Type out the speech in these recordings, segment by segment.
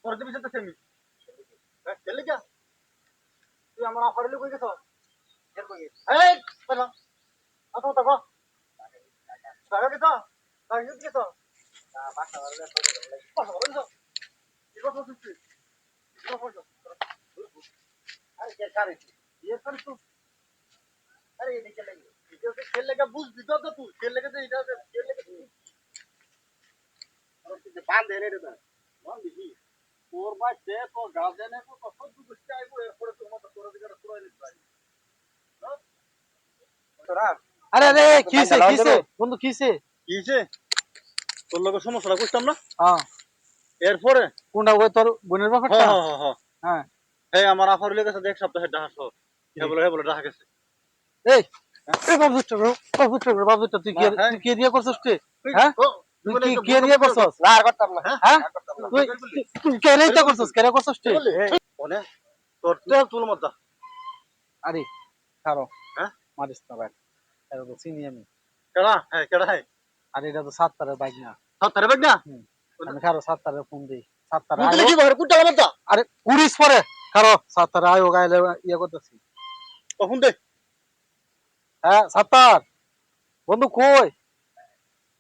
তোর দিবি তো সেমি খেলে যা তুই আমার আফারিলে কই গেছ এর কই এই বলা আতো তো টাকা গেছ টাকা গেছ না বাসা বলে তো বাসা বলে তো এবার বসছিস এবার বসো আরে কে কারে ये कर तू अरे ये निकल लेंगे इधर से खेल लेगा बुझ दिखा तो तू खेल लेगा तो इधर से खेल लेगा और तुझे बांध दे रे ना बांध दी তোর বাচ্চা তো গার্জেনে তো সব দুষ্টি আইবো এরপরে তোর মত তোর দিকে পুরো নিতে পারি তোরা আরে আরে কিসে কিসে বন্ধু কিসে কিছে তোর লগে সমস্যাটা বুঝতাম না হ্যাঁ এরপরে কোনটা ওই তোর বোনের ব্যাপারটা হ্যাঁ হ্যাঁ এই আমার আফার লেগেছে দেখ সপ্তাহে ডাহাসো হে বলে ডাহা গেছে এই এই বাবুটা তুই কি দিয়ে করছস তুই হ্যাঁ তুই কি দিয়ে করছস না আর করতাম না হ্যাঁ তুই কেরেইটা করছস কেরে করছস তুই ওনে তোর তেল তুল মত আরে ছাড়ো হ্যাঁ মারিস না ভাই এটা তো চিনি আমি কেডা হ্যাঁ আরে এটা তো সাতটারের বাইক না সত্তরে বেগ না আমি কারো সাতটারে ফোন দিই সাতটারে মুখ দেখি বাহির কুটা মত আরে পুলিশ পরে কারো সাতটারে আয়ো গাইলে ইয়ে করতেছি তখন দে হ্যাঁ সাতটার বন্ধু কই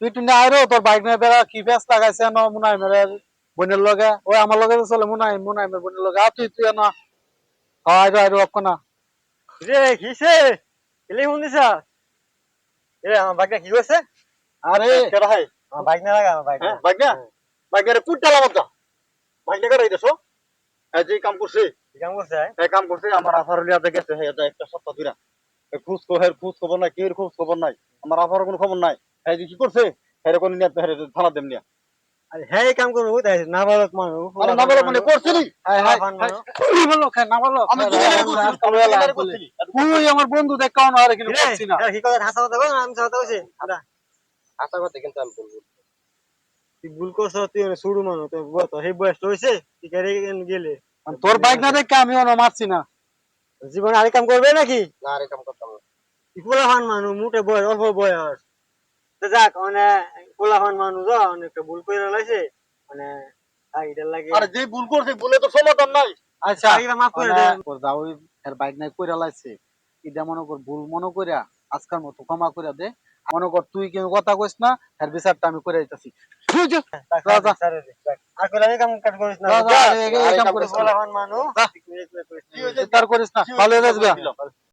তুই তুই না আইরো তোর বাইক নিয়ে বেড়া কি ফেস লাগাইছে না মুনাই মেরে বোনের লগে ওই আমার লগে চলে মুনাই মেরে বোনের লগে তুই না আইরো আইরো আপনা রে কিসে এলে শুনিছা এ আমার বাইকটা কি হইছে আরে কেডা হয় আমার বাইক না লাগা আমার বাইক না বাইকের কুটা মত বাইকটা করে দিছো এই যে কাম করছে এই কাম করছে আমার আফার লিয়াতে গেছে হে একটা সপ্তাহ ধরে খোঁজ খবর নাই কেউ খোঁজ খবর নাই আমার আফার কোনো খবর নাই এই যে কি করছে এরকম নিয়ে থানা দেম নিয়া আরে হ্যাঁ কাম করব তাই না বালক মানু আরে না বলো মানে করছিলি হাই হাই বলো খাই না বলো আমি তুই আমার বন্ধু দেখ কাও না আরে কিন্তু করছি না কি কথা হাসা কথা কই আমি কথা কইছি আদা হাসা কথা কিন্তু আমি বলবো তুই ভুল করছ তুই শুরু মানু তো বল তো এই বয়স হইছে তুই কেরে গেলে তোর বাইক না দেখ আমি অন মারছি না জীবনে আরে কাম করবে নাকি না আরে কাম করতাম না ইকুলা হান মানু মুটে বয়স অল্প বয়স তো যাক মানে ইকুলা হান মানু যা অনেকটা ভুল কইরা লাইছে মানে আইডা লাগে আরে যে ভুল করছে ভুলে তো সমাধান নাই আচ্ছা আইবা মাফ করে দে তোর যাও এর বাইক নাই কইরা লাইছে ইদা মনে কর ভুল মনে কইরা আজকাল মতো ক্ষমা কইরা দে মনে কর তুই কি কথা কইছ না এর বিচারটা আমি কইরা দিতেছি তুই যা আর কইরা এই কাম কাট করিস না এই কাম করিস না মানু কি হইছে তার করিস না ভালো হয়ে যাবে